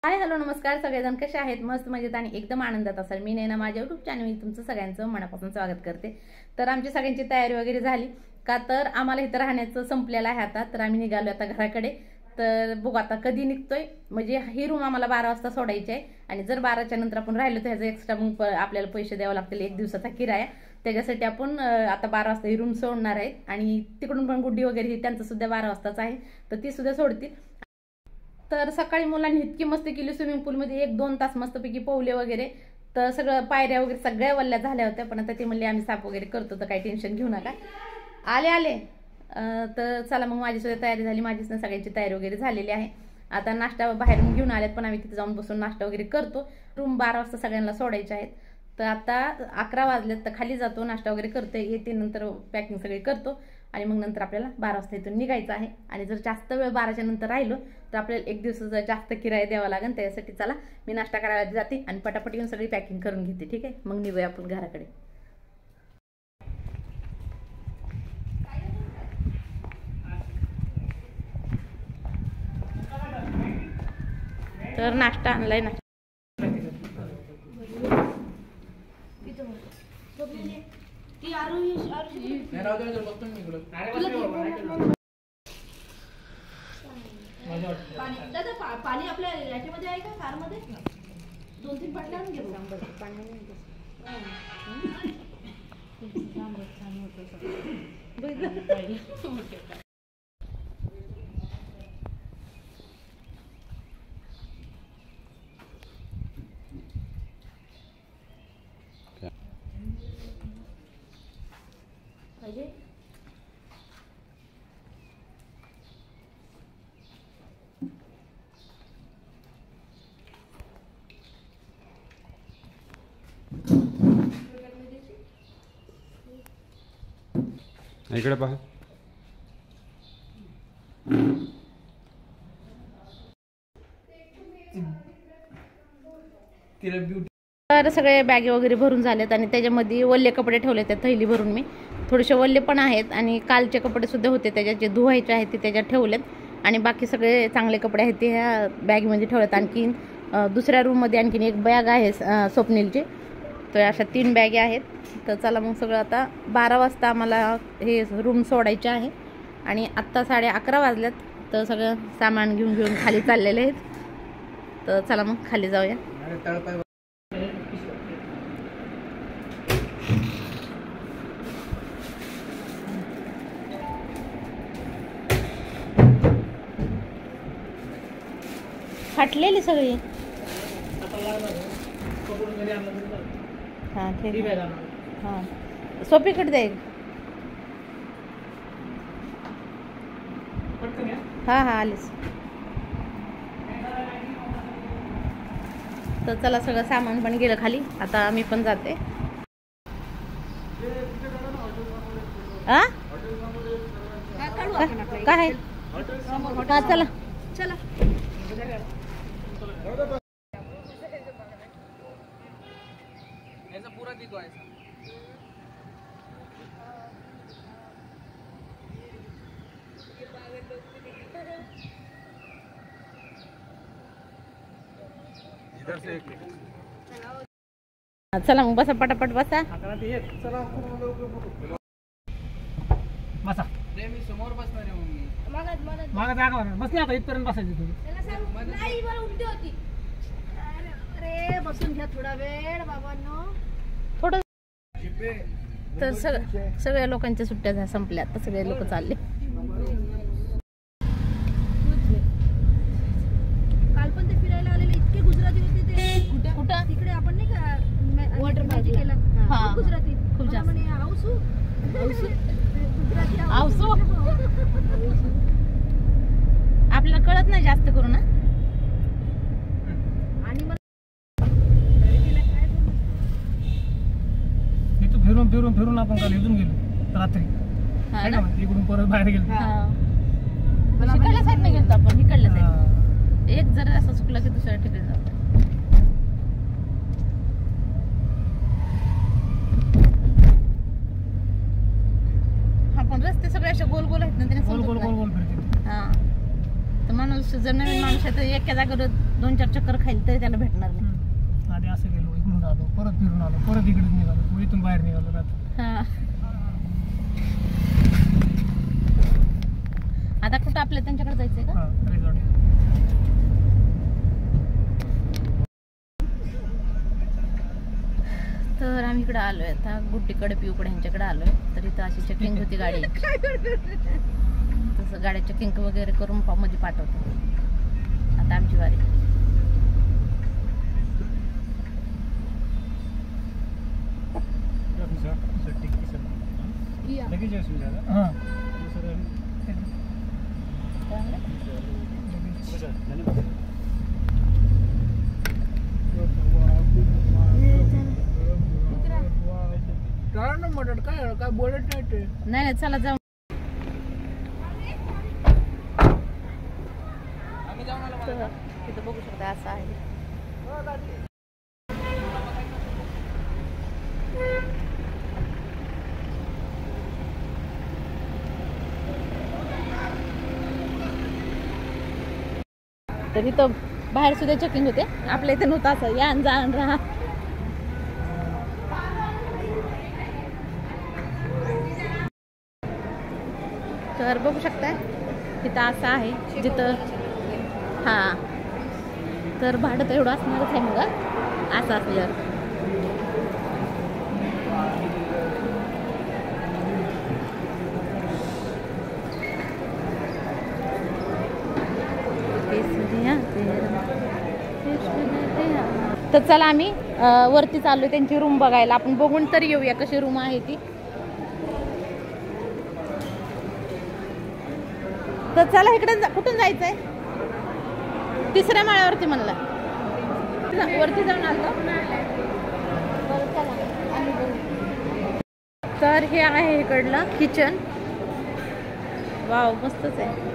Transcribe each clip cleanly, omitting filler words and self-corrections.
Hi hello नमस्कार सगळेजण कसे आहेत मस्त मजेत आणि एकदम आनंदात असाल। मी नैना माझ्या YouTube चॅनलवर तुमचं सगळ्यांचं मनापासून स्वागत करते। तर आमची सगळ्यांची तयारी वगैरे झाली का तर आम्हाला इथं राहण्याचं संपलेलं आहे आता। तर आम्ही निघालो आता घराकडे। तर बघू आता कधी निघतोय, म्हणजे ही रूम आम्हाला 12 वाजता सोडायची आहे आणि जर 12च्या नंतर आपण राहिलो तर ह्याचं एक्स्ट्रा मग आपल्याला पैसे द्यावे लागतील, एक दिवसाचा किराया। त्याच्यासाठी आपण आता 12 वाजता ही रूम सोडणार आहे आणि तिकडून पण गुड्डी वगैरे त्यांचं सुद्धा 12 वाजताच आहे, तर ती सुद्धा सोडतील। तर सकाळी मुलांनी इतकी मस्ती केली स्विमिंग पूलमध्ये, 1-2 तास मस्तपैकी पोहले वगैरे। तर सगळं पायऱ्या वगैरे सगळ्या वल्ल्या झाल्या होत्या, पण आता ते म्हणले आम्ही साप वगैरे करतो तर काही टेन्शन घेऊ नका। आले तर चला मग माझी सुद्धा तयारी झाली, माझीच ना सगळ्यांची तयारी वगैरे झालेली आहे। आता नाश्ता बाहेरून घेऊन आल्यात, पण आम्ही तिथे जाऊन बसून नाश्ता वगैरे करतो। रूम 12 वाजता सगळ्यांना सोडायचे आहेत, तर आता 11 वाजलेत तर खाली जातो, नाश्ता वगैरे करते, येते नंतर पॅकिंग सगळी करतो आणि मग नंतर आपल्याला 12 वाजता इथून निघायचं आहे। आणि जर जास्त वेळ 12च्या नंतर राहिलो तर आपल्याला एक दिवसाचा जास्त किराया द्यावा लागेल। त्यासाठी चला मी नाश्ता करायला जाते आणि पटापट येऊन सगळी पॅकिंग करून घेते, ठीक आहे? मग निघूया आपण घराकडे। तर नाश्ता आणलाय ना, पाणी आपल्या याच्यामध्ये आहे का कारमध्ये? 2-3 बाटल्या आणून घेऊ पाणी। इकडे पहा, तर सगळे बॅगे वगैरे भरून झालेत आणि त्याच्यामध्ये वल्ले कपडे ठेवले, त्या थैली भरून मी थोडेसे वल्ले पण आहेत आणि कालचे कपडे सुद्धा होते त्याच्यात जे धुवायचे आहेत ते त्याच्यात ठेवलेत आणि बाकी सगळे चांगले कपडे आहेत ते ह्या बॅगमध्ये ठेवलेत। आणखीन दुसऱ्या रूममध्ये आणखीन एक बॅग आहे स्वप्नीलची, तर अशा 3 बॅगे आहेत। तर चला मग सगळं आता 12 वाजता आम्हाला हे रूम सोडायचे आहे आणि आत्ता 11:30 वाजल्यात, तर सगळं सामान घेऊन खाली चाललेले आहेत। तर चला मग खाली जाऊया। फाटलेली सगळी, हां ठीक आहे, हां सोपीकडे जाईल, हां आलीस। तर चला सगळं सामान पण गेलं खाली, आता मी पण जाते। काय आहे? हां चला चला। ऐसा पूरा दिखो ऐसा। इधर से चला मग बसा, पटापट बसा। बसा रे, मी समोर बसणार आहे। मागं जागा बसली, आता इथपर्यंत बसायची तुम्ही। नाही मला उलटी होती। अरे बसून घ्या थोडा वेळ बाबांनो, थोडं। तर सगळ्या लोकांच्या सुट्ट्या संपल्या, तर सगळे लोक चालले। काल पण ते फिरायला आलेले इतके गुजराती होते ते। कुठं तिकडे आपण नाही का वॉटर पार्क केला, हां गुजराती खूप जास्त म्हणे आवसू गुजराती आवसू आपल्याला कळत नाही जास्त करून ना। आणि मला फिरून आपण काल इथून गेलो रात्री, इकडून परत बाहेर गेलो। इकडल्या साईडने गेलो आपण, इकडल्या साईड एक जर असं चुकलं की दुसऱ्या ठिकाणी जातो। आपण रस्ते सगळे असे गोल गोल आहेत ना, त्याने गोल फिरते। हां तर माणूस जर नवीन माणूस आहे तर एका जागेवर 2-4 चक्कर खाईल तरी त्याला भेटणार नाही. आधी असं गेलो, इकडून आलो, परत फिरून आलो, परत इकडे निघालो, मग इथून बाहेर निघालो रात्री. हा. आता कुठं आपल्या त्यांच्याकडे जायचंय का? रिसॉर्ट. तर आम्ही इकडे आलोय आता गुड्डीकडे पिऊकडे ह्यांच्याकडे आलोय. तर इथं अशी चेकिंग होती गाडी. तसं गाड्या चेकिंग वगैरे करून मध्ये पाठवतो. आता आमची वारी. काय बोलत नाही ते. नाही चला जाऊ. तिथं बघू शकता असं आहे. तर इथं बाहेर सुद्धा चेकिंग होते. आपल्या इथे नव्हतं असं या जा राहा. तर बघू शकताय तिथं असं आहे जिथं हां. तर भाडं तर एवढं असणारच आहे मग असं असल्यावर. तर चला आम्ही वरती चाललोय त्यांची रूम बघायला. आपण बघून तरी येऊया कशी रूम आहे ती. तर चला इकडे कुठून जायचंय? 3ऱ्या माळ्यावरती म्हणला. वरती जाऊन आलो. तर हे आहे इकडलं किचन. वाव मस्तच आहे.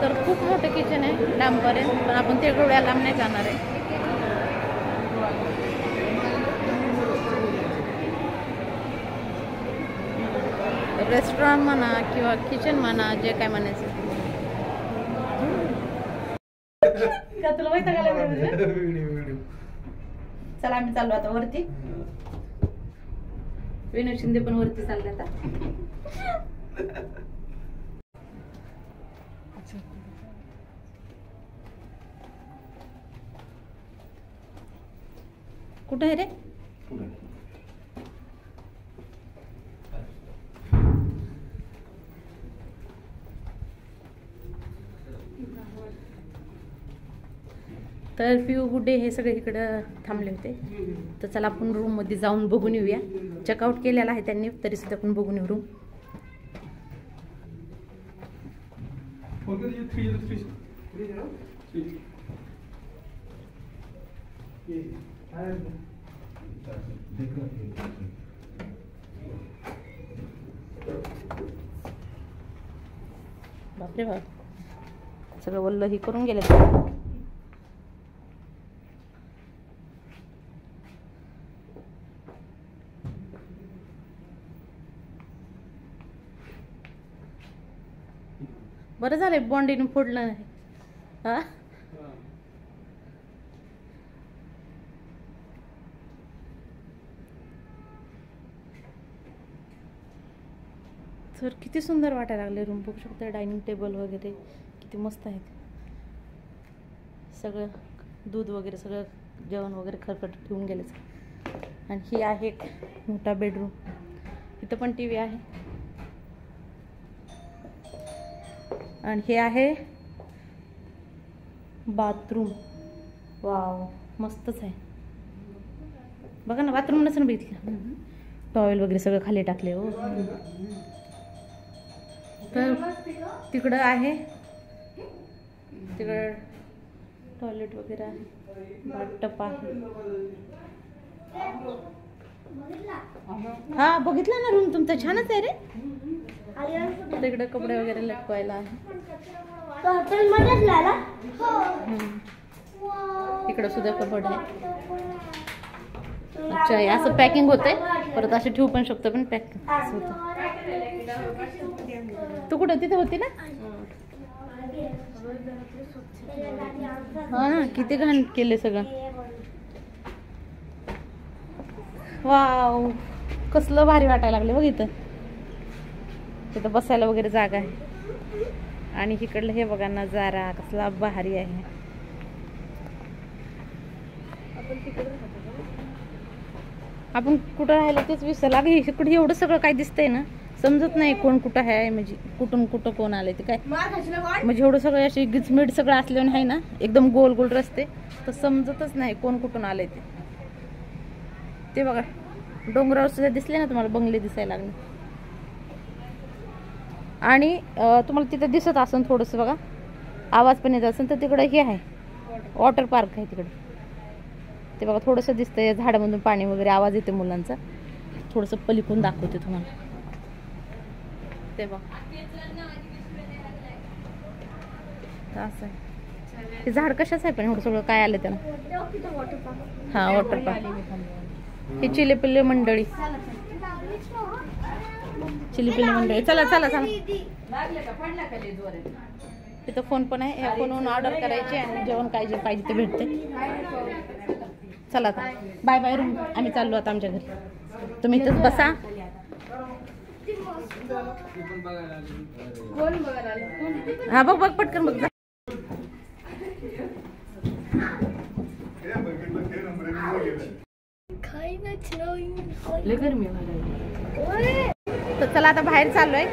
तर खूप मोठं किचन आहे लांबपर्यंत. पण आपण ते एवढ्या लांब नाही जाणार आहे. रेस्टॉरंट म्हणा किंवा किचन म्हणा जे काय म्हणायचं. तुला माहिती का? चला आम्ही चाललो आता वरती. विनोद शिंदे पण वरती चालले आता. कुठे आहे रे? तर पिऊ गुड्डे हे सगळे इकडं थांबले होते. तर चला आपण रूम मध्ये जाऊन बघून येऊया. चेकआउट केलेला आहे त्यांनी तरी सुद्धा आपण बघून येऊ रूम. बापरे बाप सगळं वल्ल ही करून गेले. बरं झालं बॉन्डीने फोडलं नाही. हा तर किती सुंदर वाटायला लागले रूम. बघू शकता डायनिंग टेबल वगैरे किती मस्त आहेत. सगळं दूध वगैरे सगळं जेवण वगैरे खरकट ठेवून गेले. आणि ही आहे एक मोठा बेडरूम. इथं पण टी व्ही आहे. आणि हे आहे बाथरूम. वाव मस्तच आहे. बघा ना बाथरूम नसेल बघितलं. टॉवेल वगैरे सगळं खाली टाकले. हो तर तिकडं आहे तिकडं टॉयलेट वगैरे आहे. बाथटब आहे. हा बघितला ना रूम तुमचा छानच आहे रे. तिकडे कपडे वगैरे लटकवायला आहे. इकडं सुद्धा कबड आहे. अच्छा, हे असं पॅकिंग होतंय, परत असं ठेवू पण शकतो, पण पॅकिंग होतं. तू कुठं तिथे होती ना? हा ना, किती घाण केले सगळं. वाव, कसलं भारी वाटायला लागले बघ. इथं बसायला वगैरे जागा आहे. आणि इकडलं हे बघा नजारा कसला भारी आहे. आपण कुठं राहिलं तेच विसरला. इकडे एवढं सगळं काय दिसतंय ना, समजत नाही कोण कुठं आहे, म्हणजे कुठून कुठं कोण आलंय ते काय. म्हणजे एवढं सगळं अशी गिचमिट सगळं असल्याने आहे ना, एकदम गोल गोल रस्ते, तर समजतच नाही कोण कुठून आलंय ते. ते बघा डोंगरावर सुद्धा दिसले ना तुम्हाला बंगले दिसायला लागले. आणि तुम्हाला तिथं दिसत असेल थोडंसं बघा, आवाज पण येत असेल तर तिकडं हे आहे, वॉटर पार्क आहे तिकडे. ते बघा थोडंसं दिसतंय झाडामधून पाणी वगैरे, आवाज येते मुलांचा. थोडंसं पलीकडून दाखवते तुम्हाला. ते बघा असं आहे. हे झाड कशाच आहे पण एवढं सगळं काय आलं त्याला? हा, वॉटर पार्क. हे चिलीपिल्ली मंडळी, चिलीपिल्ली मंडळी. चला चला चला. तिथं फोन पण आहे, या फोनवरून ऑर्डर करायची आणि जेवण काय जे पाहिजे ते भेटते. चला आता बाय बाय रूम, आम्ही चाललो आता आमच्या घरी. तुम्ही इथंच बसा. हा बघ बघ पटकन बघ. तर चला आता बाहेर चाललोय.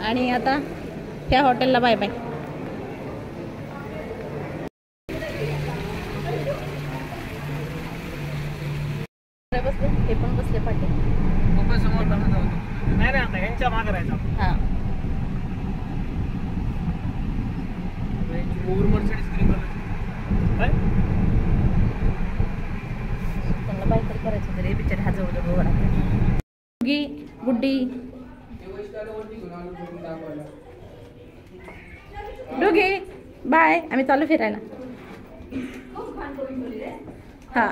आणि आता ह्या हॉटेलला बाय बाय. बसले, हे पण बसले पाठी. नाही रे, आता यांच्या मागे राहायचं. हा, त्यांना बाय तर करायचं तरी बिचारे हा जवळ गुड्डी गुड्डी डोगी बाय. आम्ही चालू फिरायला. हा,